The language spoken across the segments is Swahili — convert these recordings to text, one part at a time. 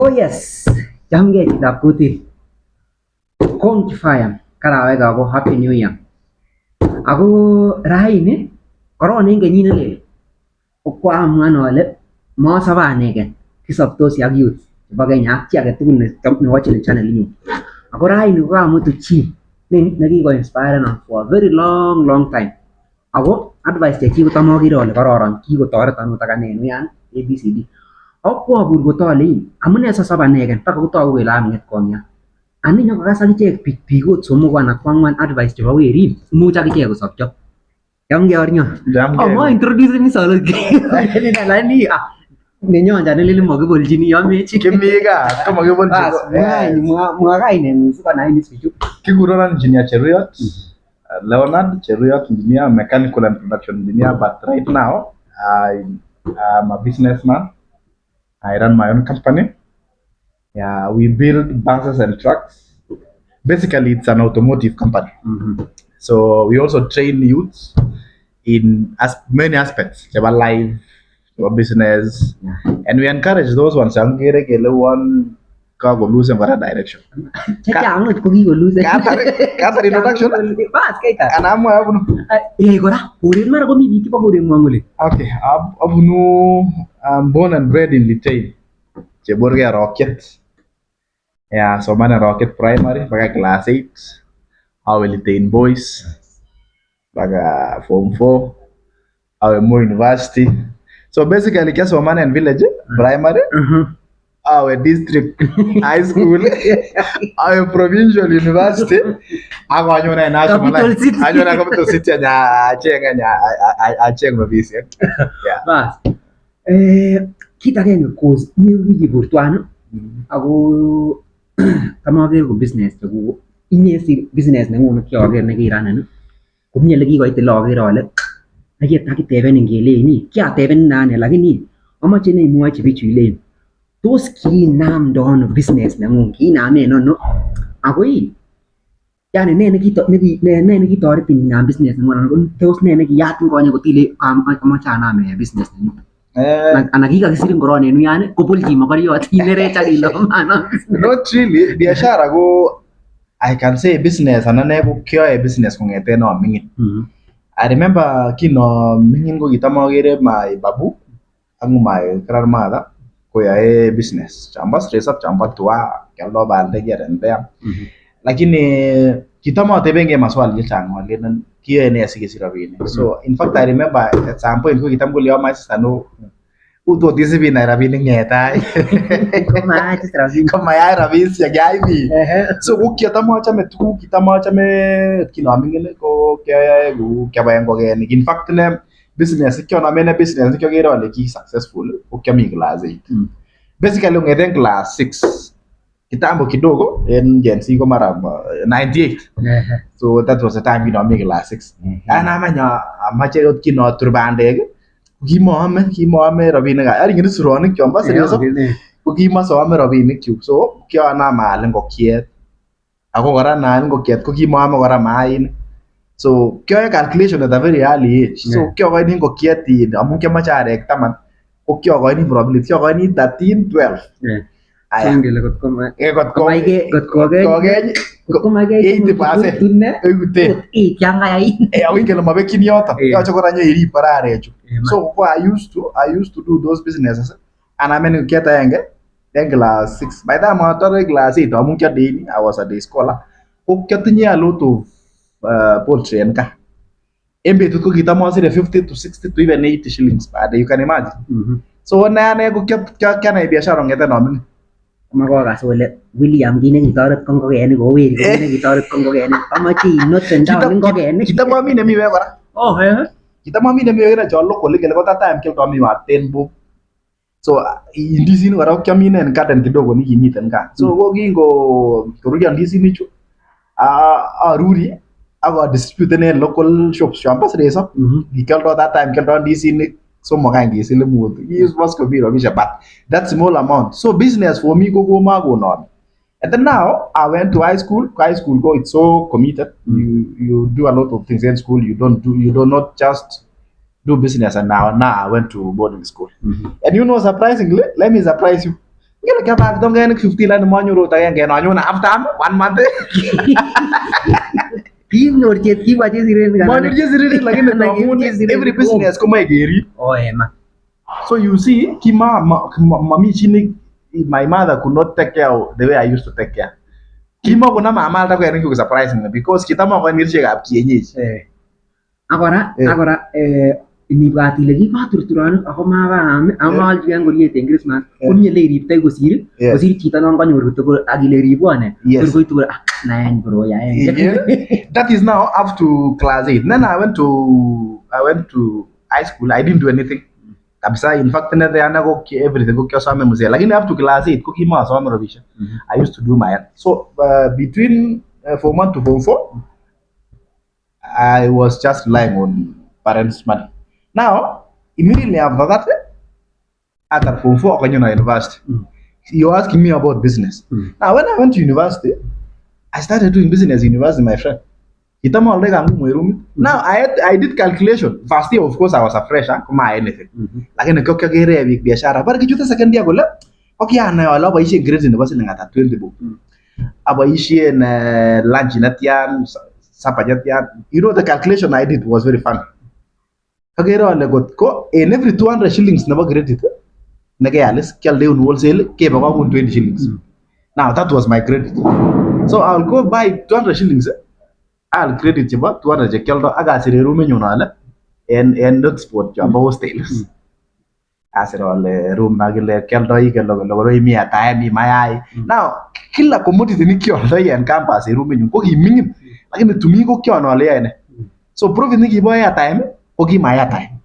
Oh yes, chamgei chitab kutit. Kong Kifaya, karawek ako Happy New Year. Ako raini, koron eng kenyit ne lel. Ko kwaamwan ale mosobe anegen. Kisoptosi ak youth chebo Kenya ak chi age tugul newatchini channel inyu. Ako raini ko kamutu chi nekiko-inspirenon for a very long time. Ako advice chechik kotam akere ale kororon, kikotoreton akot anee yan ABCD. Ako kwabur kotole amune sosop anegen mpaka kotoku kele aming'et kong'ia. Ani nyokokas akichek biik ot somok anan ko ang'wan advice chebo werik, imuch akichek kosopcho. Chamgei. Ma introduce ni solid. Lakini nenyon cha nelele makibolchini yomechi. Kimi gaa kama kibolchini. Mwa kainengung sikonai bichu. Kikuronon Engineer Cheruyot, Leonard Cheruyot, engineer, mechanical and production engineer, but right now I'm a businessman. I run my own company. Yeah, we build buses and trucks. Basically, it's an automotive company. So we also train youths in many aspects about life, about business, and we encourage those ones young one go lose in what direction. Chachang ko kiko-lose. Kata introduction. Bas kaita. Anamu abunu. Kora, purin mara ko mi biki pa purin mo nguli. Okay, abunu I'm born and bred in Litein. Cheburge Rocket. Yeah, so man Rocket Primary, baga class 8. Awe Litein Boys. Baga Form 4. Awe Mo University. So basically, just man and village primary. Our district high school, our provincial university, our national capital city, yeah. Bas. Kita kenge cause ni wiki burtuano. Ako kamager ko business ko inesi business nengung kyager nekiranan. Kumye lagi ko itilager ole. Ayet akiteben ngele ni. Kya teben nane lakini amache ne imwachi bichu ile. Tos kinamdon business nengung kiname no ako yani ne nekitoretin inam business nengung tos ne nekiyatun konye kotile amache anam business nengung ana kikakisirin korong en uyan kopolchi mokoriot inerecha kilo mano. Not really, biashara ko I can say business anane ko kyoe business kong'eten no ming'in. I remember kino ming'in ko kitam akere my babu ak my grandmother koyae business chamba stress up chamba tua kyaldo balde gerembea lakini kitam atebenge maswali chechang walen kiyoe ne sikesich rabinik. So in fact I remember at some point ko kitam koleo my sister no uto disibi na rabinik ngetai kama ya rabinik ya gaibi. So kitam achame tu kitam achame kinamingine ko kyae gu kyabaen ngogen. In fact ne business kyo na mene business kyo gero le ki successful o kya mi class 8. Basically ngeden class 6 kitambo kidogo en Gen Z ko mara 98. So that was the time you know me class 6. Ana manya amache ot kino turbande kimo rabinik ari ngi suronik kyo mbas reso ko kimo so ame rabinik kyo. So kyo na mal ngokiet ako kora na ngokiet ko kimo ame kora main. So kyo calculation at a very early age. So kyo ko ni ngokiet amun kyo macharek taman ko kyo ko ni probability kyo ko ni 13 12. Singele kot ko ma. Kot ko ge 80%. Ute. Kyanga yai. Awin kele mabekini yoto. Yacho kora nye iri parare echu. So I used to do those businesses. And I mean kieta enge then class 6. By the time I started class 8 amun kya daily I was a day scholar. Ko kya tinye a lot of poultry and ka. Embe tuko kita mo the 50 to 60 to even 80 shillings per day. You can imagine. So na ko kya na biashara ngeta no makokas wole William kine kitoret ko ngokenik ko weri kine kitoret ko ngokenik amache inoten down ngokenik kita mami ne miwe kora kita mami ne miwe na jollo ko legele ko tata am kelto mi wa tenbo so indisi ni kora kyamine en garden kidogo ni yimiten ka so ko gingo kuruja ndisi ni chu ruri aba distribute ne local shops chamba sreso gikelto that time kelto ndisi ni so mokangi sile mutu he is was could be robisha but that small amount so business for me go on and then now I went to high school go it's so committed you do a lot of things in school you do not just do business and now I went to boarding school and you know surprisingly let me surprise you Ngele kiabak tongenik 50 lani manyoru ot agenge nanyone after 1 month. Kinyor kiba chesiren Manyor chesiren lakini amun every business komoe kerib. Ema. So you see, mami chi my mother could not take care the way I used to take care. Kima kuna mama alta kwenik surprisingly because kitama kerichekab kienyeji. Akora inibwat ile kikoturturon ako mabaam amalchi en ngoriet en Christmas komie ole iriptoi kosir chito non kanyor tugul ak ile ribone tor koitu naen bro yaen. That is now up to class 8. Then I went to high school. I didn't do anything. Kabisa, in fact, everything ko kiosome mzee. Lakini up to class 8 ko kimasome robisha. I used to do my own. So between form 1 to form 4, I was just relying on parents' money. Now, immediately after that, at form 4, I went to university. You're asking me about business. Now, when I went to university, I started doing business in university, my friend. Now, I did calculation. First year, of course, I was a fresher. Anything. Lakini kyo kere big biashara. But kijuta second year gola. Okay, ana wala ba ishi grades university ngata 20 book. Aba ishi na lunch natian, sapa natian. You know the calculation I did was very fun. Okay, wala got ko in every 200 shillings na ba credit. Nagayalis kyalde un wholesale ke ba 20 shillings. Now that was my credit. So I'll go buy 200 shillings. I'll credit jiba 200 kyaldo aga sire room nyona and not sport jamba hostels. Asira wale room nagile kyaldo igelo mi ataya mi mayai. Now kila commodity ni kyaldo yan campus room nyon ko gimingin. Lakini tumi ko kyono wale yan. So profit ni gibo ya time ko gi maya time.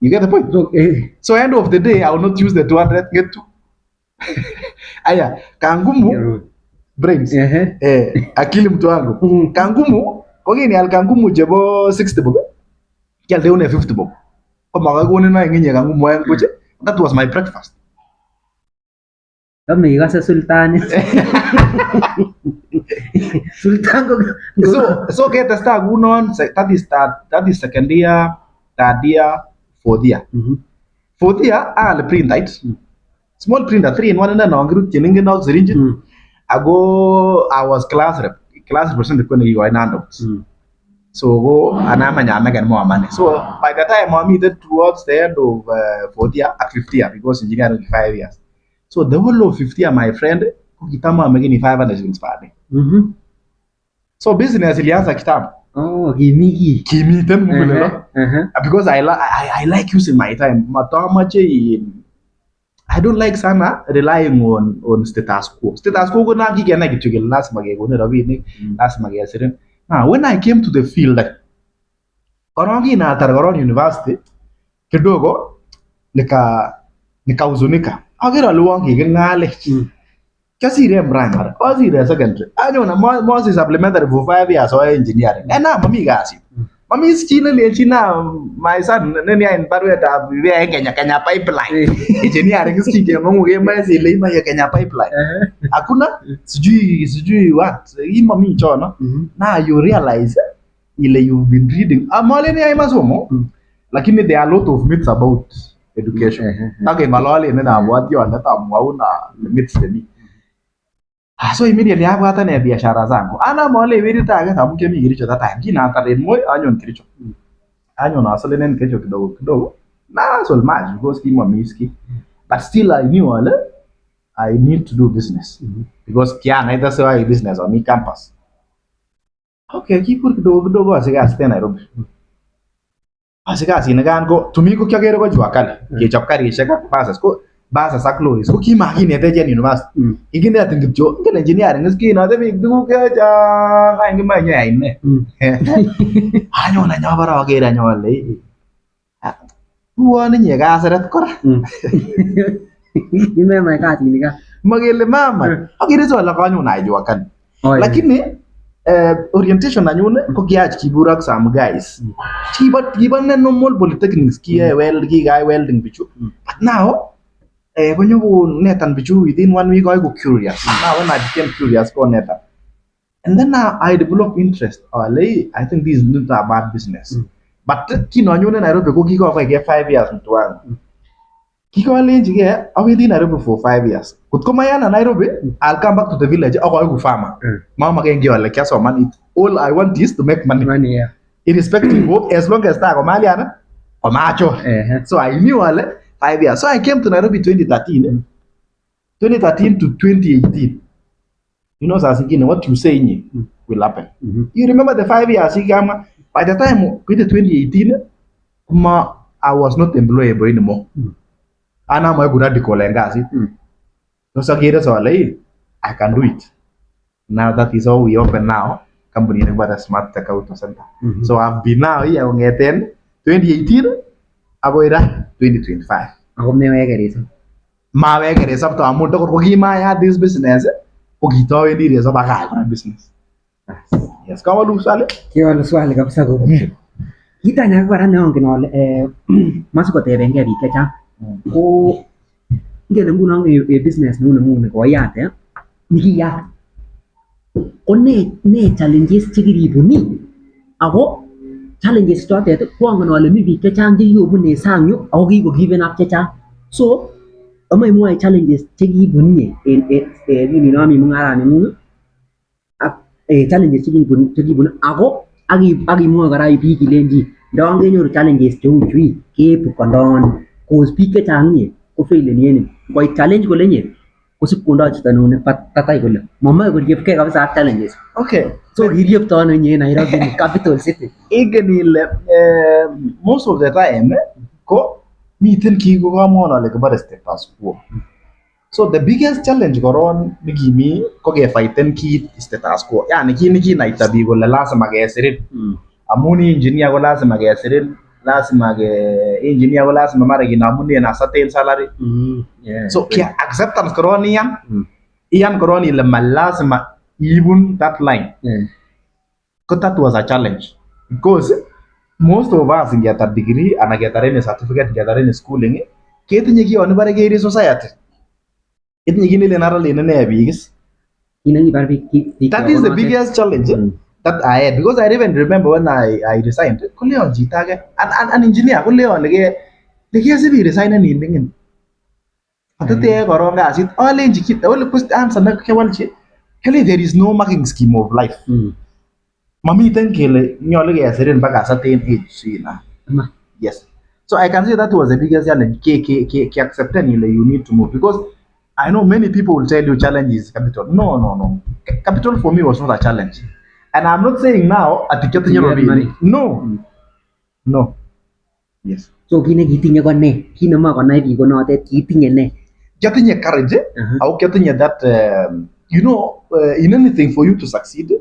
You get the point? Okay. So end of the day I will not use the 200 get to. Aya kangumu brains. Akili mtu wangu. Kangumu kogini al kangumu jebo 60 bob. Kyalde une 50 bob. Koma kagone na nginye kangumu yangu je. That was my breakfast. Kami ikase sultan. Sultan ko. So get the start gunon that is second year, third year, fourth year. Fourth year I'll print it. Small printer 3-in-1 na ngru cheninge nok syringe. I was class representative when you were handouts. So go anama nyama get more money. So by the time I meet towards the end of 4th year at 50th year because engineering 5 years. So the whole of 50th year, my friend, kitama making 500 shillings per day. So business ilianza kitambo. Oh, kimi then because I like using my time. I don't like sana relying on status quo. Status quo na kigena kitu lazima gegone rabini, lazima gesirin. Now when I came to the field like korongi na Targaron University kidogo nikahuzunika. Agira luwangi ngale. Kasire primary, kasire secondary. Anyona mo supplementary for 5 years or engineering. Na mami gasi. Mami china le china my son nani in barweta we Kenya pipeline. Engineering ski mungu game zile ima ya Kenya pipeline. Hakuna sijui what. Hii mami chona. Now you realize ile you've been reading. Amale ni masomo. Lakini there are a lot of myths about education. Take malale na abwati wana tamwauna myths ni. So immediately I got an biashara zangu. Ana mole very target amuke mi kiricho that time. Kina taren moy anyon kiricho. Anyon asale nen kiricho kidogo. Na so much because kimo miski. But still I knew I need to do business. Because kia naita sewa business on my campus. Okay, kikur kidogo asika stay Nairobi. Asika sinagan ko tumiko kya gero ko juakali. Ke chapkari shaka pasas ko basa sakloris ko kima hine te jen university iginde atin gipjo ngene engineering ski na de big du ke ja ngi ma nya ine anyo na nya bara wagera nya wale woni nye ga sarat kora ime ma ka ti ga magele mama agire so la kanyo na jo kan lakini orientation na nyune ko giaj kiburak some guys kiba na normal polytechnics ki welding bichu but now when you netan bichu within 1 week I go curious. Now when I became curious, go netan. And then I developed interest. I think this is not a bad business. But kino nyune Nairobi go kick off I get 5 years into one. Kikolenjigei awendi Nairobi for 5 years. Kotko mayana Nairobi, I'll come back to the village akoiku farmer. Mamaken kiy ale kiasoman it. All I want is to make money. Money, yeah. Irrespective of as long as ta komaliana komacho. So I knew ale 5 years. So I came to Nairobi 2013. 2013 to 2018. You know, Sasingine, what you say will happen. You remember the 5 years by the time with the 2018, I was not employable anymore. And I'm good at the Kolengasi. So I can do it. Now that is all we open now. Company about a smart tech auto center. So I've been now here on 2018, avoid 2025. Ako may reason. Mawekere sabto amun to ko kimaya this business ukitoa wendi reso baka kuna business. Yes, kama lu swali? Kiwala swali kabisa ko. Kita na kwa rana onge no masu ko tebe nge biik chechang. Ko ngele nguno e business nuno mune ko yate nikiya. Ko ne challenges chikiribuni. Ako challenges chotet ko angen ale mi biik chechang che yobune sang yu ako kiko given up chechang. So amai mo challenges chekibunye en nami mungarani ngung ak challenges chekibun ako agi mo kora biik ilenji ndon kenyoru challenges cheu chui kepu kondon cause biik chechang nye ko fail ni ko challenge ko lenye ko sip kondo chito nune patai kole mama ko riepke kabisa ak challenges. Okay, so riepto ano nye Nairobi capital city igenile most of the time ko miten ki ko kamon ale kibare status quo. So the biggest challenge koron nikimi ko ke fighten ki status quo. Yani ki naita bi ko lazima kesirin. Amuni engineer ko lazima kesirin, lazima ke engineer ko lazima mara ginamuni na certain salary. So ki acceptance koron iyan koron ile lazima even that line. Because that was a challenge because most of us get a degree and get a certificate, get a schooling. Ketinye kiyo ni bare keri society. Ketinye kini le nara le nene bigis. That is the biggest challenge that I had because I even remember when I resigned. Kuleon jitage an engineer kuleon lege sibi resign ni ndingin. Atate koronga asit all engineer all post answer na kewalchi. Kele there is no marking scheme of life. Mamiten kele nyole kesirin baka certain age na. Yes. So I can say that was the biggest challenge. Ke accepting you need to move because I know many people will tell you challenge is capital. No. Capital for me was not a challenge. And I'm not saying now at the money. No. Yes. So kine kitinye ko ne? Kinama ko nai biko notet kitinye ne? Kitinye courage. Au kitinye that in anything for you to succeed.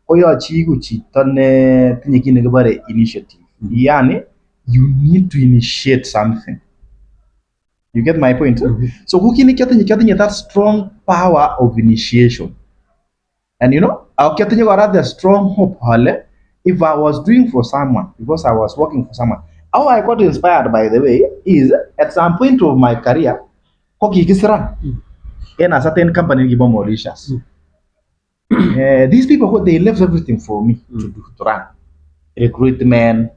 Oyo chigu chito ne tinye kine kibare initiative. Yani you need to initiate something. You get my point? So kukini kitinye that strong power of initiation. And I'll get the strong hope if I was doing for someone, because I was working for someone. How I got inspired, by the way, is at some point of my career, koki kisran in a certain company in Mauritius. These people, they left everything for me to run. Recruitment,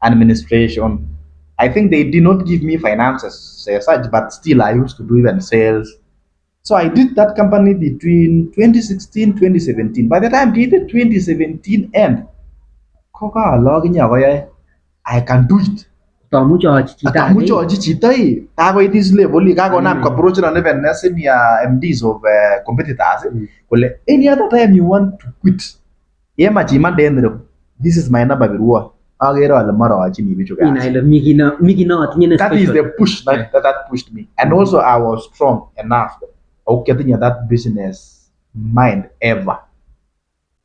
administration. I think they did not give me finances as such, but still I used to do even sales. So I did that company between 2016 2017. By the time I did 2017 end, I can do it. Tamucho chitai. Tago it is level. Kagonam approach and even senior MDs of competitors. Any other time you want to quit, this is my number. That is the push that pushed me. And also I was strong enough. Okay, that business mind ever.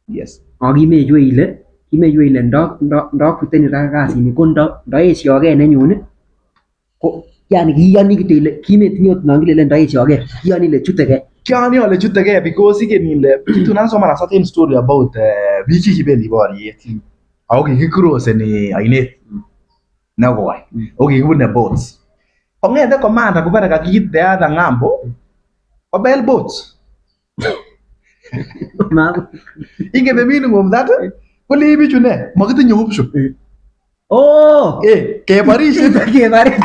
Yes. Kimeyuile ndo kuteni kasi ni kondo ndo esioge nenyune ko yani kiyani kitile kimetinye nangile ndo esioge kiyani le chutege because igenile tunasoma na certain story about biki kibendi boriet au kikicross ni ainet nago okay kibune boats ongete commander kubara kakit the other ngambo obel boats inge the meaning of that. Kuli bichu ne, makitinye option. Oh. Keparishe. Keparishe.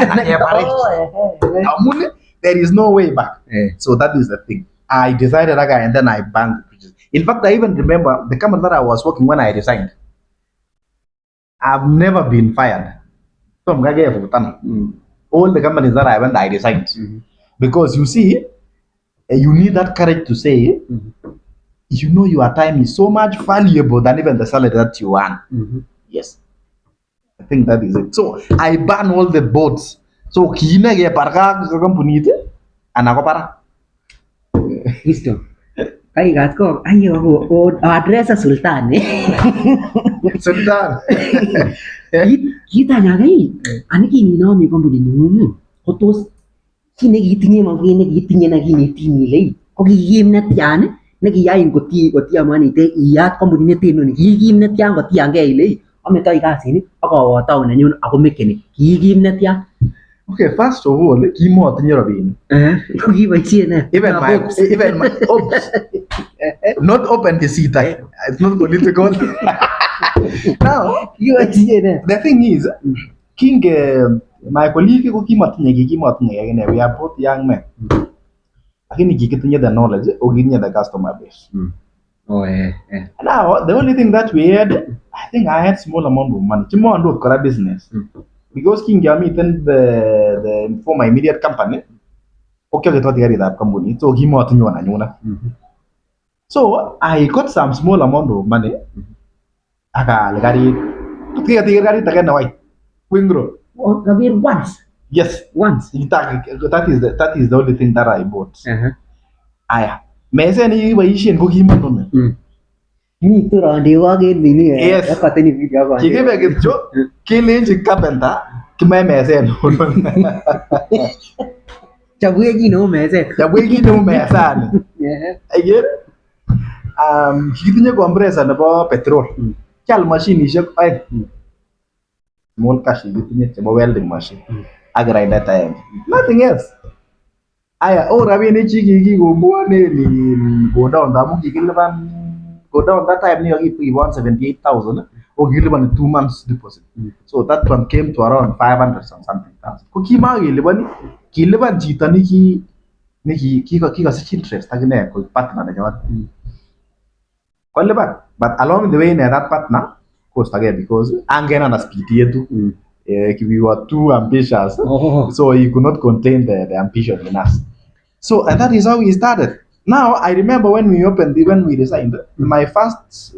Amune, there is no way back. Eh. So that is the thing. I decided again and then I banned the bridges. In fact, I even remember the company that I was working when I resigned. I've never been fired. So I'm gonna get all the companies that I went, I resigned. Because you see, you need that courage to say, you know, your time is so much valuable than even the salary that you earn. Yes. I think that is it. So I ban all the boats. So kina ge parka company ite anako para. Listo. Kai gas ko ayo o address Sultan Sultan. Kita nyagai. Ani kini no mi company ni. Kotos kini gitinye magine gitinye na gini tini lei. Ko gigim na tiane. Nagiyain ko ti amani te iya company ni tino ni gigim na tiang ko tiang ge lei. Ame tay kasi ni ako tao na yun ako mekeni gigim na tiang. Okay, first of all, kimo atinye robin. Ko giboisie na. Even my oops. Not open the seat. It's not political. Now, the thing is, King, my colleague ko kimatinye we are both young men. Lakini kikitinye the knowledge, oginye the customer base. Now, the only thing that we had, I think I had small amount of money. Chimo ando kora business. Because King Gami then the for my immediate company, okay, the third that company, so he more so I got some small amount of money. Aka gari, gari tagana white, wingro. Oh, once. Yes, Once. That is the only thing that I bought. Aya, mese ni waishin ko hima nune. Ni tu orang dewa ke ni yes. Kata ni video apa? Kiki bagi tu, kini je carpenter, kemai mese nune. Cabuye ji no mese. Cabuye ji no mese ane. Again, kitinya compressor nebo petrol. Kal machine ishek ay. Small cash kitinya chebo welding machine. Agrai that time. Nothing else. Aya, rabini chiki go buone ni go down damu kikiliban go down that time ni 178,000 or giliban 2 months deposit. So that one came to around 500 something thousand. Ko kima kiliban jita ni kika such interest agine ko partner na jawan. But along the way in that partner cost again because angena na speed yetu. We were too ambitious, so he could not contain the ambition in us. So and that is how we started. Now I remember when we resigned, my first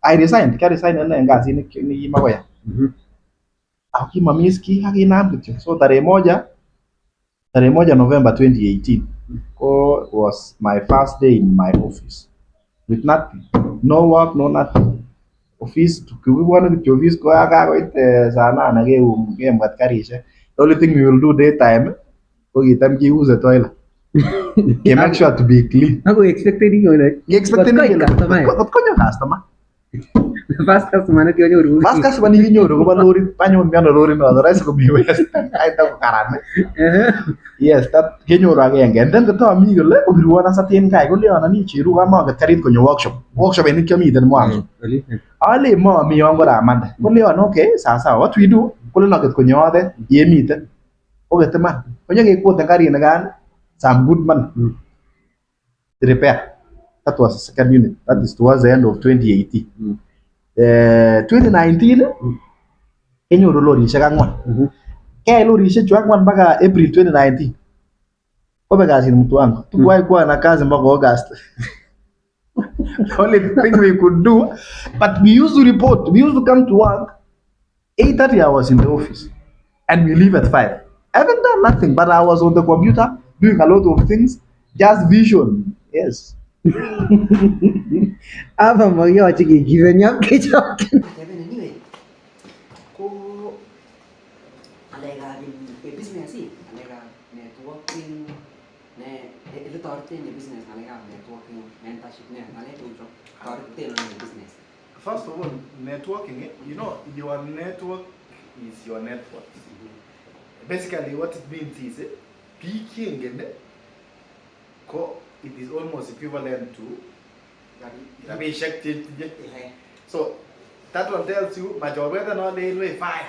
I resigned. Can resign and ngazi ni mawaya. Akimamiski hakinambicho. So tarehe moja November 2018 was my first day in my office with nothing, no work, no nothing. Office tukiwana the office ko akakoit sana na ke mbat karisha. The only thing we will do daytime ko kitam ki use the toilet. Ke make sure to be clean. Aku expected ni yun. Expected ni customer. Kot ko customer. Fast customer na kiyo nyoru. Fast customer ni nyoru ko ba lori panyo mbiano lori no otherwise ko biwe. Ay ta ko karane. Yes, that kenyoru agenge. And then the to ami gole ko biruana sa tien kai ko leona ni chiru kama ka karit ko workshop. Workshop ni kami den mwanzo. Ale mo mi wango ra manda. Ko leona okay, sasa what we do? Ko na ko nyode yemite. O getema. Ko nyake ko tangari na gan some good money. Repair. That was the second unit. That is towards the end of 2018. 2019, kenyoru lorishek angwan. Kaya lorishek chu angwan mpaka April 2019. Kobe kazi ni mtu wangu. Tukuwahi kuwa na kazi mpaka August. The only thing we could do, but we used to report. We used to come to work 8:30 hours in the office, and we leave at 5. I haven't done nothing, but I was on the computer doing a lot of things. Just vision, yes. Apa mau yo ciki given up ke chok. Anyway, ko alega di business sih, alega networking, ne itu torte ni business alega networking, mentorship ne alega tu job torte ni business. First of all, networking, you know, your network is your network. Basically, what it means is, peaking it is almost equivalent to so That one tells you majority no railway fire.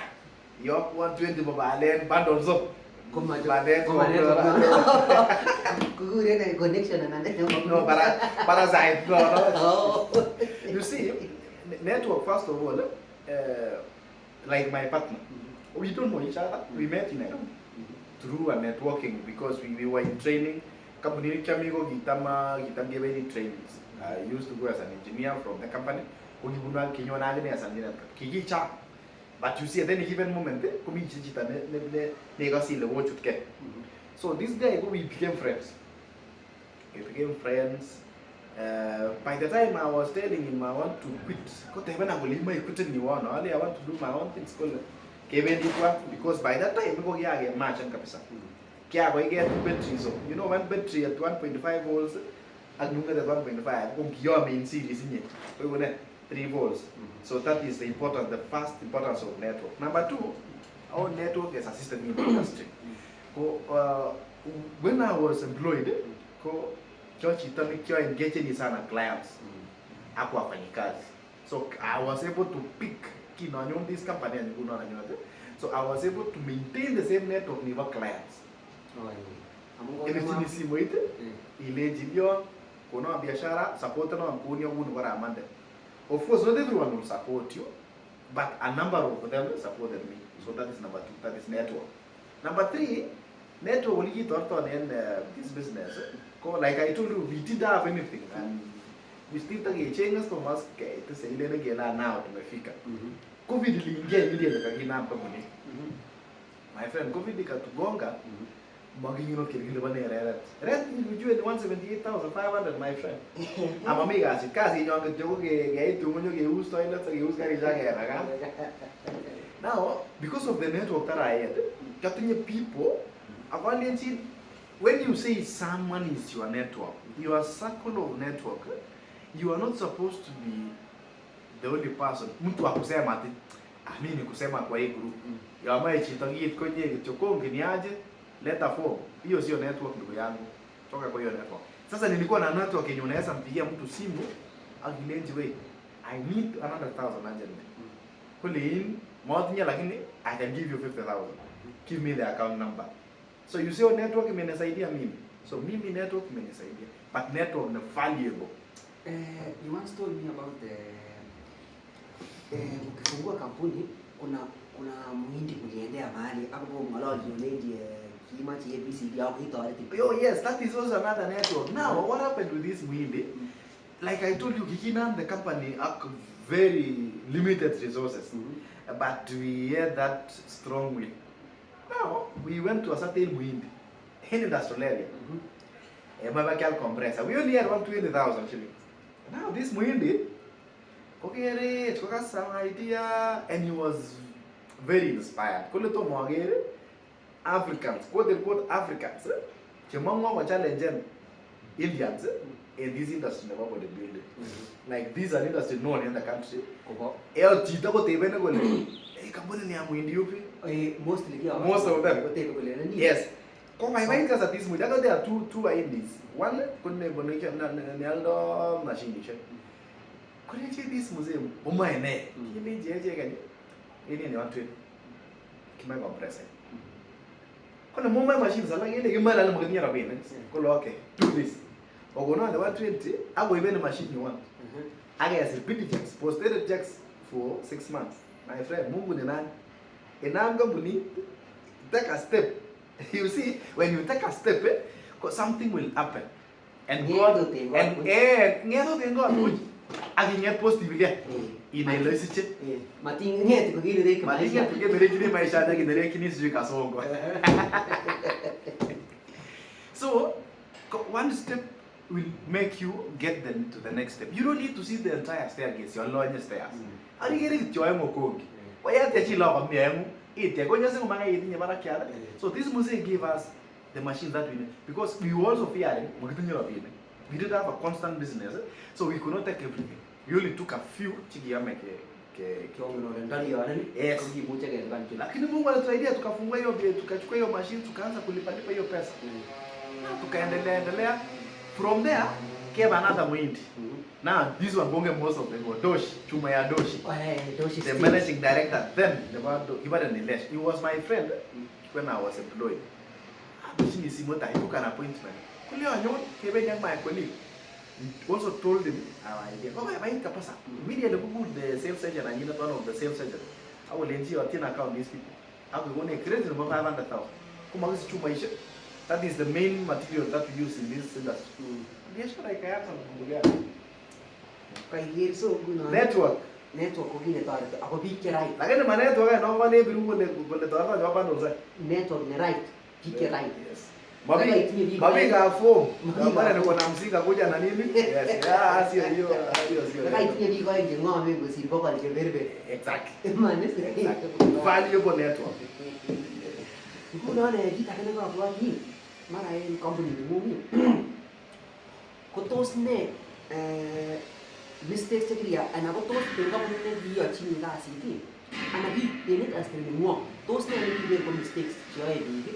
Yok 120 babalen bundles up. Baadaye Kukure connection and no, parasite. No. You see, network first of all, like my partner, we don't know each other. We met in Nairobi through a networking because we were in training. Company Chamigo Gitama gave trainings. I used to go as an engineer from the company. As an engineer. But you see, at any given moment, so this guy, we became friends. We became friends. By the time I was telling him I want to quit, I want to do my own things. Because by that time, I get match and capisa. I get batteries. You know, one battery at 1.5 volts, and look at 1.5. You are main series in it. 3 volts. So that is the importance, the first importance of network. Number two, our network has assisted me in the industry. When I was employed, church engaging his clients. So I was able to pick this company and so I was able to maintain the same network with our clients. Of course, not everyone will support you, but a number of them supported me. So that is number two, that is network. Number three, network will get on in this business. Like I told you, we didn't have anything, and we still take changes from us to say now to my fika. COVID my friend, COVID to Gonga. Magino rent you at 178,500, my friend. I'm a mega kasi young joke use toilets use now, because of the network that I had, getting people, I've only seen when you say someone is your network, your circle of network, you are not supposed to be the only person. Mtu akusema ati, mimi kusema kwa hii group. Ya mai chitagi kwenye chokonge ni aje? Leta form. Hiyo sio network ndugu yangu. Toka kwa hiyo network. Sasa nilikuwa na network yenye unaweza mpigia mtu simu, agilenji we. I need another 1,000 agent. Kule mwathnya lakini I can give you 50,000. Give me the account number. So you see network imenisaidia mimi. So mimi network imenisaidia. But network is valuable. You once told me about ukifungua kampuni kuna muhindi kuliendea mahali hapo mlao jionedi kima cha ABCD au hito. Oh yes, that is also another network. Now what happened with this muhindi? Like I told you, Kikina, the company have very limited resources, but we had that strong will. Now we went to a certain muhindi in industrial area. Mabakal compressor. We only had 120,000 shillings. Now this muhindi, okay, it's got some idea, and he was very inspired. Kuleto mwagere Africans, quote unquote Africans, chemangwa wa challenge Indians in this industry never got building. Like these are industry known in the country. El chita ko tebe na gole. Kampuni ni amuindi yupi? Most of them. Yes. Kung may mind ka sa this muhindi, there are two indies. One kunne boneke na neldo machine siya. Kung this museum, umaine. Kini jeje gani? Ini ni watu kima compressor. Kuna mumma machines ala ile kimala la mgania rabina. Kolo okay, do this. Ogona the 120, ago even machine you want. Aga as repeat checks, posted checks for 6 months. My friend, Mungu ni nani? Enam company take a step. You see, when you take a step, something will happen. And God and God aginya positive inaelewa siche matingi ngeti kugile reki maisha kugile reki ni maisha yake kile kini sijui kasongo. So one step will make you get them to the next step. You don't need to see the entire staircase, you're alone the stairs. Ari gere kitoa ngokongi wayate chila kwa miemu ite gonya singo manga yitinye barakyala. So this music give us the machine that we need, because we were also fearing we didn't have a constant business, so we could not take everything. We only took a few chigiyame yes. Lakini Mungu alitusaidia tukafungua hiyo tukachukua hiyo machine tukaanza kulipa hiyo pesa. Na tukaendelea. From there Kev another Muindi. Now this one going most of them were Doshi, Chumaya Doshi. Doshi The managing director then, he wasn't in Lesh. He was my friend when I was employed. He took an appointment. My colleague also told him our idea. Immediately Google the sales agent and one of the sales agent. I will lend you a 10 account these people. I will go and create 500,000. That is the main material that we use in this industry. Yes, but I can have some network. Network kogine target. Ako pike right. Lakini ma network no wale biru wale tarata jawaba ndo sai. Network ni right. Pike right. Yes. Mabi ka form. Bana niko na msika kuja na nini? Yes. Ah, sio hiyo. Kaka itinye biko nje ngome ngosi boko nje berbe. Exactly. Man, Valuable network. Kuna ne kita kana ka kwa hii. Mara hii company ni mumi. Kotos ne mistakes chekiriya ana ko tos tenga munne diyochin kasiti ana ki tenet astre mo tos ne ni ko mistakes choe dik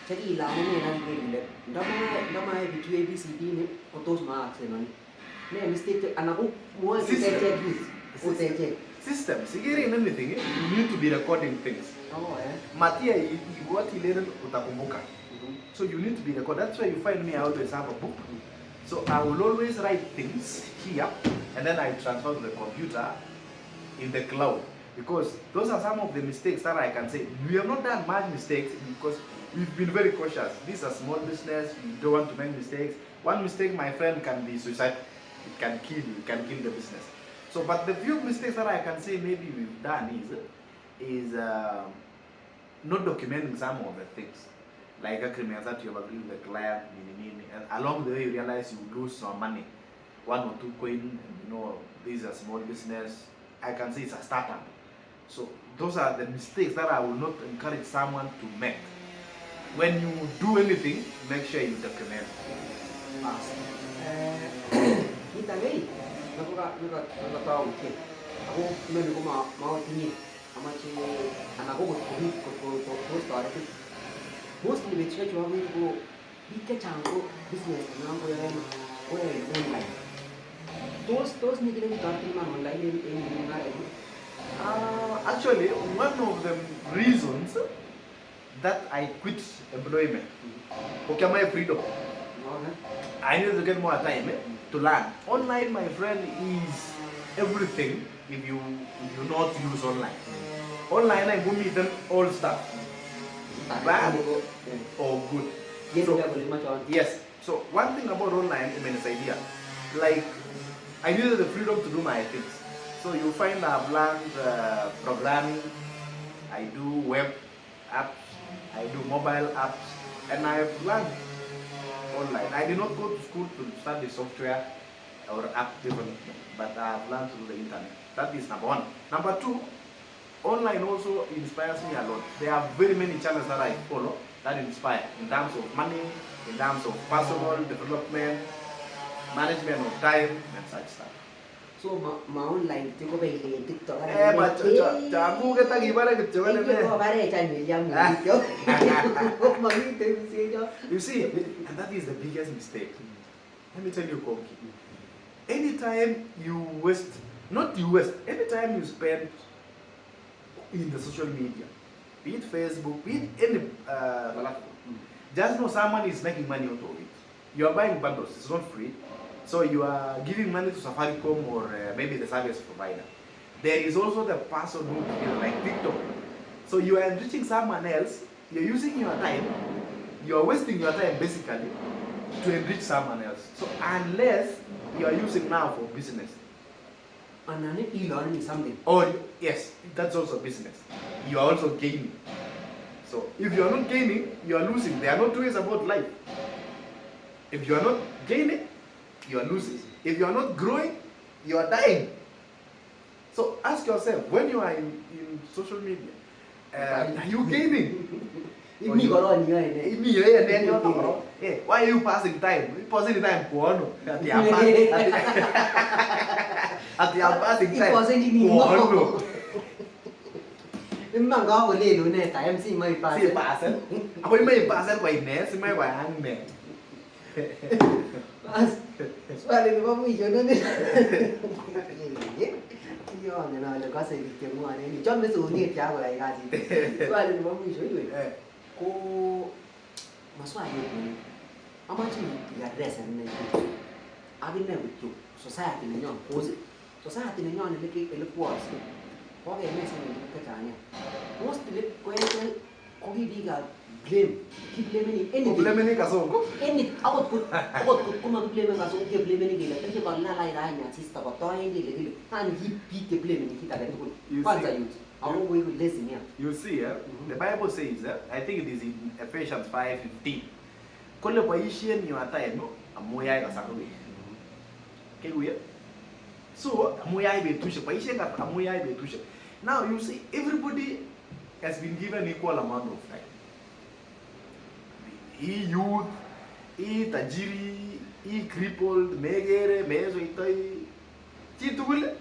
chekila ne na ngile ndama bitu abcd ne ko tos ma akse ne mistake ana ko mo teche System. Sigiri in anything, you need to be recording things. Oh, yeah. Matia, what you learn utakumbuka. So you need to be recording. That's why you find me, I always have a book. So I will always write things here, and then I transfer to the computer in the cloud. Because those are some of the mistakes that I can say. We have not done much mistakes because we've been very cautious. This is a small business. We don't want to make mistakes. One mistake, my friend, can be suicide. It can kill you. It can kill the business. So, but the few mistakes that I can say maybe we've done is not documenting some of the things. Like agreements that you have agreed with the client, and along the way you realize you lose some money, 1 or 2 coin. You know, this is a small business. I can say it's a startup. So those are the mistakes that I will not encourage someone to make. When you do anything, make sure you document. Kita lagi, nak tahu ke? Aku menu mau tinggi, amachi anak aku ko start itu. Mostly with church wa ko bika chango business na ko yan online. Those ni kini tarti man online in na Actually, one of the reasons that I quit employment, okay, my freedom. I need to get more time to learn. Online, my friend, is everything if you not use online. Online, I go meet them all stuff. Bad or good. Yes. So one thing about online is idea. Like I needed the freedom to do my things. So you find I've learned programming. I do web apps. I do mobile apps, and I've learned online. I did not go to school to study software or app development, but I've learned through the internet. That is number one. Number two, online also inspires me a lot. There are very many channels that I follow that inspire in terms of money, in terms of personal development, management of time, and such stuff. So ma online tu ko bay TikTok. But jamu kita gimana gitu kan? You see, and that is the biggest mistake. Let me tell you, Koki. Anytime you waste, anytime you spend in the social media, be it Facebook, be it any platform, just know someone is making money out of it. You are buying bundles, it's not free. So you are giving money to Safaricom or maybe the service provider. There is also the person who is like TikTok. So you are enriching someone else, you're using your time, you are wasting your time basically to enrich someone else. So unless you are using now for business. And then you learn something. Or yes, that's also business. You are also gaining. So if you are not gaining, you are losing. There are no two ways about life. If you are not gaining, you are losing. If you are not growing, you are dying. So ask yourself, when you are in social media, are you gaining? Why are you passing time? You passing time kuono. At you are passing time kuono. Memang kau boleh lu ni, time si mai pas. Si pasan. Aku mai pasan kau ini, si mai kau ang ni. Swali nebo mwisho nini? Kiyongen ale kase kityo ng'wanen. Chome song'et ya koyai kasit. Swali nebo mwisho iwe. Ko maswali ni. Amache iadressen ne akine kityo society nenyon. Society nenyon ele kwose. Kokemesen en tuguk chechang nia. Mostly ko ki biikab blame. Kiblemeni anything. Problemeni kasongo. Akot komakiblame kasongo keblameni kele teshe kolala raini asista kotoen kele kile. Hani biik keblameni kit age tugul. Kwanza youth. Ako koiku lazy nia. You see, the Bible says, I think it is in Ephesians 5:15. Kole boisien your time amu yai kasarwe. Kekuye? So, amu yai betushek, boisien amu yai betushek. Now you see, everybody has been given equal amount of time. He youth, he tajiri, he crippled, megere, mezoitoi, chitugul,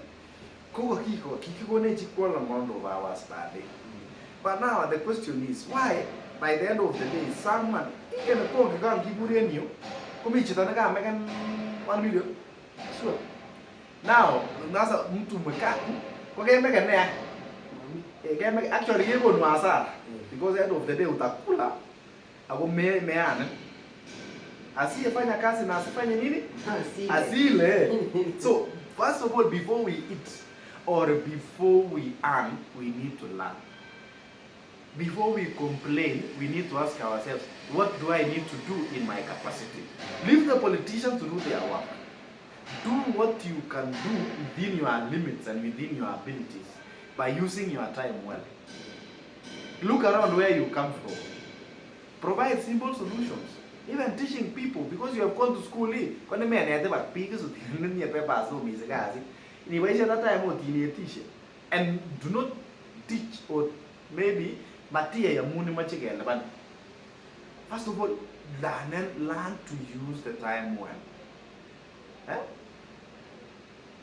kikikonech equal amount of hours per day. But now the question is, why by the end of the day, someone, ikene kongi kan kikuren yu, komi chito nekameken 1 million? Sure. Now, nasa mtu mwekaa, kwa kemeken nea, actually kekonu hasara, because end of the day utakula, ako meane, asiyefanya kazi na asifanye nini? Asile. So, first of all, before we eat, or before we earn, we need to learn. Before we complain, we need to ask ourselves, what do I need to do in my capacity? Leave the politicians to do their work. Do what you can do within your limits and within your abilities by using your time well. Look around where you come from. Provide simple solutions. Even teaching people, because you have gone to school, and do not teach or maybe first of all, learn to use the time well.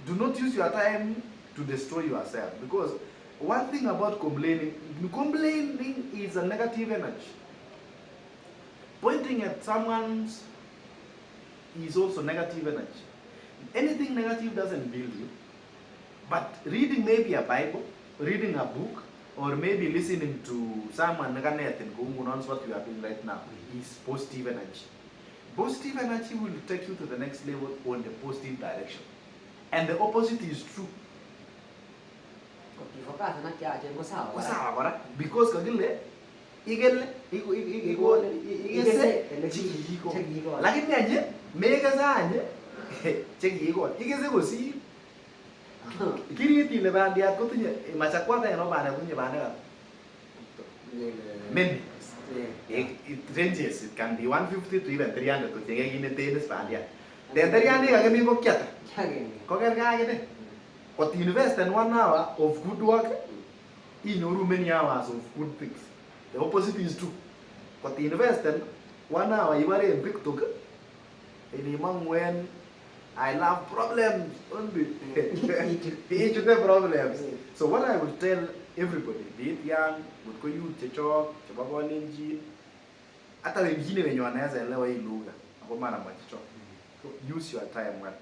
Do not use your time to destroy yourself, because one thing about complaining is a negative energy. Pointing at someone is also negative energy. Anything negative doesn't build you, but reading maybe a Bible, reading a book, or maybe listening to someone what you are doing right now is positive energy. Positive energy will take you to the next level on the positive direction. And the opposite is true. Because lakini anye megeza anye chekiko igeze kosi kiriti ile bandiat kotinye machakwata eno bana kunye bana many it ranges, it can be 150 to even 300 to take in the tennis bandiat then 300 kagemi ko kyata koger kagene but invest in 1 hour of good work inyoru many hours of good things. The opposite is true. But invest in 1 hour, you are in TikTok. When I love problems, only each of the problems. So what I would tell everybody, be it young, would go you to chop, chababa ninji, ata wengine wenye wanaweza elewa hii lugha, hapo mara macho. So use your time well.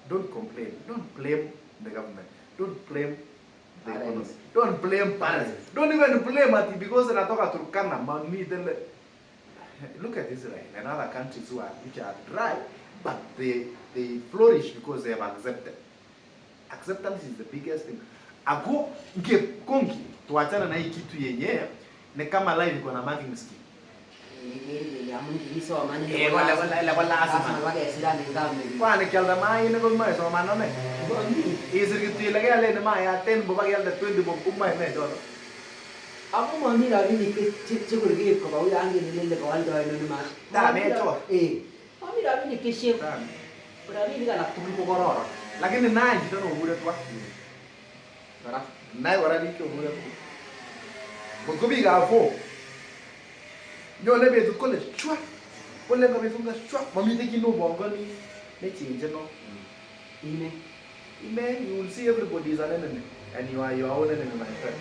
Don't complain. Don't blame the government. Don't blame the economy. Don't blame parents. Don't even blame it because natoka Turkana, Mamidele. Look at Israel and other countries which are dry, but they flourish because they have accepted. Acceptance is the biggest thing. Ako kongi tuachana na hii kitu yenye ni kama live iko na marking scheme. Kwani kialda mai ne ko mai so manone. Isirikiti lagi ale ne mai ya 10 bo bagi alda 20 bo kumai me do. Aku mami ravi ni ke chikur ge ko ba uya angi ni le ko aldo ai no ma. Da me cho. Mami ravi ni ke shep. Ravi ni kana tu ko kororo. Lakini nai jito no mure kwa. Bara. Nai wara ni ko mure kwa. Bo ko bi ga fo. Yo le betu kole chwa. Kole ga befunga chwa. Mami te kino bongo ni ne change no. Ime. You will see everybody is an enemy and you are your own enemy, my friend.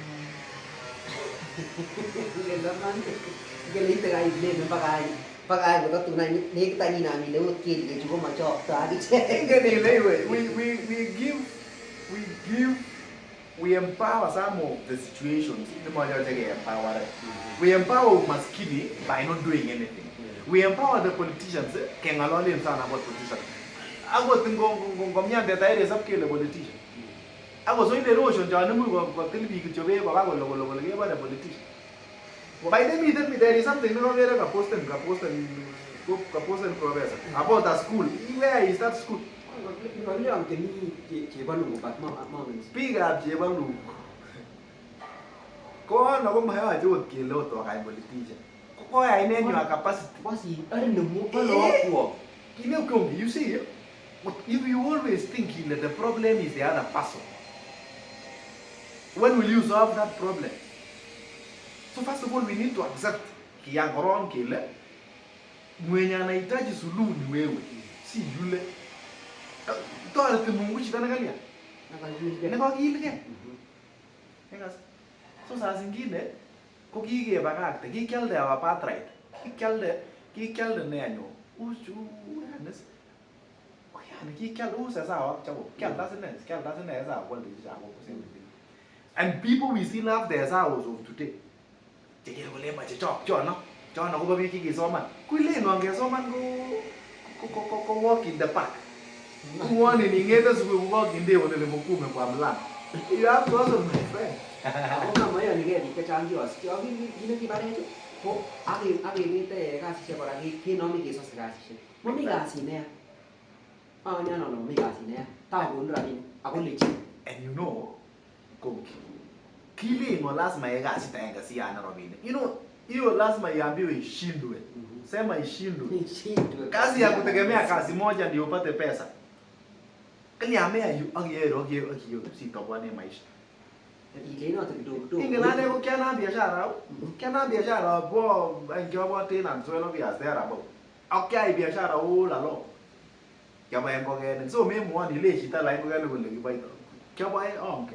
Pag ko tunay ni kita ni namin lewat kid ke juga macam tadi we empower some of the situations. We empower maskini by not doing anything. We empower the politicians. Kengaloli sana about politicians. Ago ngomnya detail sab ke le politician. Ago so in erosion janu mu ko tilbi ki chobe ko ago lo ke ba the politician. By the way, there is something no get a post professor about the school. Where is that school? Speak up, Jebalu. Go on, no one have a joke, kill to a high politician. Why I name your capacity? Was he earning the move? You see, if you always thinking that the problem is the other person, when will you solve that problem? So first of all, we need to accept kiyangoron kile mwenye anahitaji suluhu ni wewe, si yule. Toa Mungu chitana kalia. Nakakilike. Engas. So saa zingine ko kikebakakte, kikialde our birthright. Kikialde ne anyo. Uchu hanes. Oyani kikialde sasa awak chabo. Kialda sene sasa awal di chabo kusema. And people we still have their hours of today. Jadi boleh macam cok no. Cok nak ubah biki soman. Kuile no angge soman go walk in the park. One in Ingedus will walk in there on the Mukume Pamlan. You have to also my friend. Ako na maya ni gaya di kecanggios. Kaya gini di bare itu. Po, agi ni te kasih siapa lagi? Kino mi kisah kasih. Mami kasih ne. Ah, ni ano mami kasih ne. Tahu pun lagi. Aku licin. And you know, kili no last my kasih tayang kasih ana Robin. You last my ambiwe ishindwe. Sema ishindwe. Kazi ya kutegemea kazi moja ndio upate pesa. Kaliamea agiero si tobane maisha. Ileno tu. Ingilande ko kana biashara bo angiwa tena nsoelo biashara bo. Akia biashara lalo. Kaba yango gene. So me mo ni le chita la yango gene ko le bai. Kaba ai onke.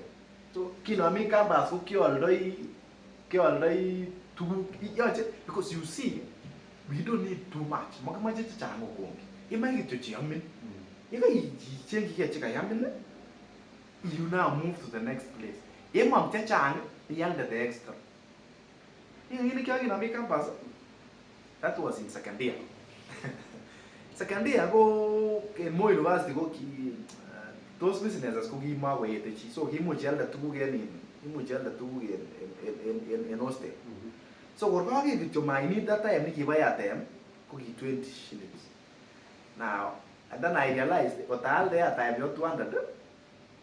So kino mi kamba so ki oldoi tu because you see we don't need too much. Makamaje chango ko. Imagi to chiamin. You now move to the next place. You want to change the extra. That was in second year. Second year, go in more university. Go those businesses go give my way. So he would tell the two again in Osте. So we're going to my need that time. Give by a them, go 20 shillings. Now. And then I realized what all there time you 200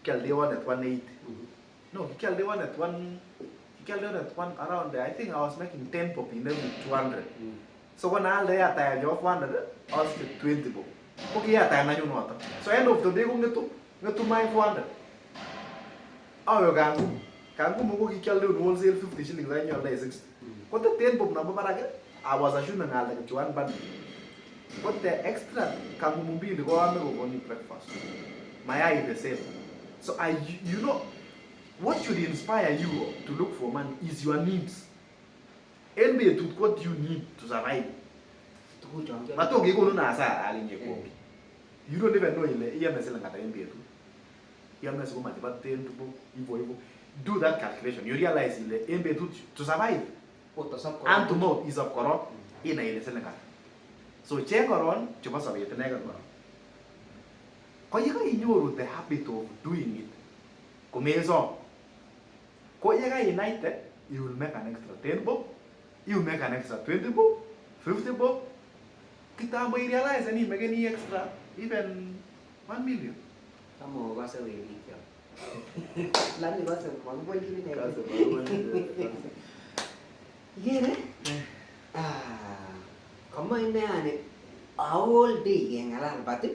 killed the one at 180. No, he killed the one at one around there. I think I was making 10 pop in every 200. So when all there time you 100, I was 20 pop. Okay, time I know. So end of the day go to my 400. Oh, you can go he killed the wholesale 50 shillings and you're like 60. What the 10 pop number I was assuming I like 1 but but the extra kamumbi go on only breakfast. My eye is the same. So you know what should inspire you to look for money is your needs. And be to what you need to survive. But don't go to Nasa you don't even know EMS and NBA. EMS woman about 10 to do that calculation. You realize in the NBA to survive. And to know is of corrupt in a Senegal. So check around, coba sabi ito nega ko. Kaya ka ignore the habit of doing it. Kumezo. Kaya ka united, you will make an extra 10 bob, you will make an extra 20 bob, 50 bob. Kita may realize any make any extra, even 1 million. Kamu bahasa wewi ya. Lalu bahasa malu boleh ni nega. Iya ne? Kamu ini ane awal day yang ngalah batu,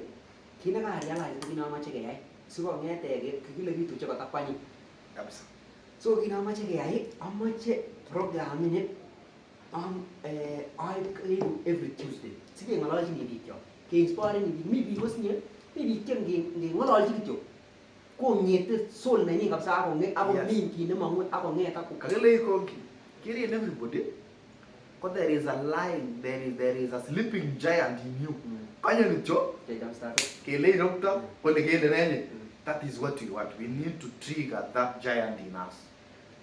kina kan hari ngalah itu kina macam gaya, suka ngai tege, kiki lagi tu cakap apa ni? So kina macam gaya, macam program ini, I create every Tuesday. Sini ngalah jadi video, ke inspire ni, maybe hostnya, maybe kian ngalah jadi video. Kau nyet soul ni ngap sa aku ni kina mahu aku ngai tak aku. Kalau kau kiri everybody. but there is a line, there is a sleeping giant in you. Kanya nicho Okay, jump start. kele dokta kole kele nene. That is what we want. We need to trigger that giant in us.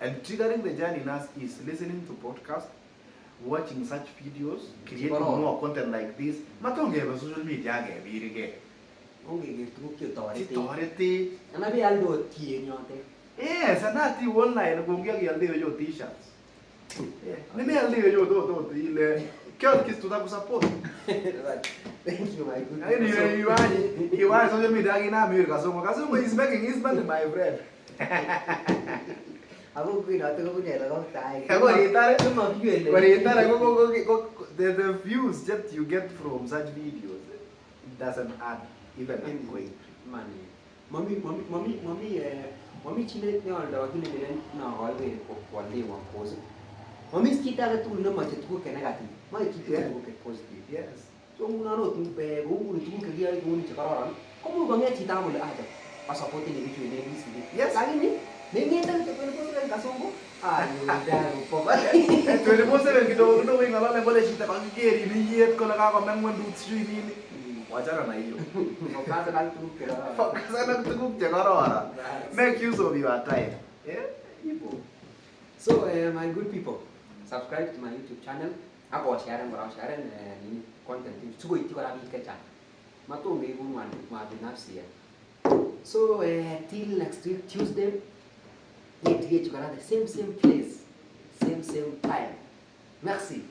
And triggering the giant in us is listening to podcasts, watching such videos, creating more content like this. Matonge ba social media ge birige. Onge ge tuguk che toreti. Toreti. Ana bi aldo tie nyote. Yes, anati online gongia ge alde yo t-shirts. Nime alde yo do ile kyo kitu tutakusupport. Thank you, my good. Iwani social media gina mir kasongo is making his money, my friend. Ako kuina to ko nyela ko tai. Ako itare. Kuma view When itare go the views that you get from such videos, it doesn't add even a quid. Money. Mami chile ne aldo kile ne na alwe ko kwande wa pose. Mami skita tu no ma tu ko negative. Ma kita tu ko positive. Yes. So una no tu pe go tu ke dia ko ni chakara. Como bangi cita mo le aja. Pasaport ni bitu ni ni sini. Yes. Lagi ni Nengeta tu pelo pose kan kasongo. Ayo dah lupa. 24/7 kidogo kidogo ingalala ngole shita kwa kigeri ni yet ko la ka mengwe ndu sijui nini. Wachana na hiyo. Focus kan tu kira. Focus na tukuk jakarora. Make use of your time. Yeah? People. So, my good people, subscribe to my YouTube channel. Ako share ni content sugo iti wala bika matonge ibu ma binafsi ya. So, till next week Tuesday, get the same place, same time. Merci.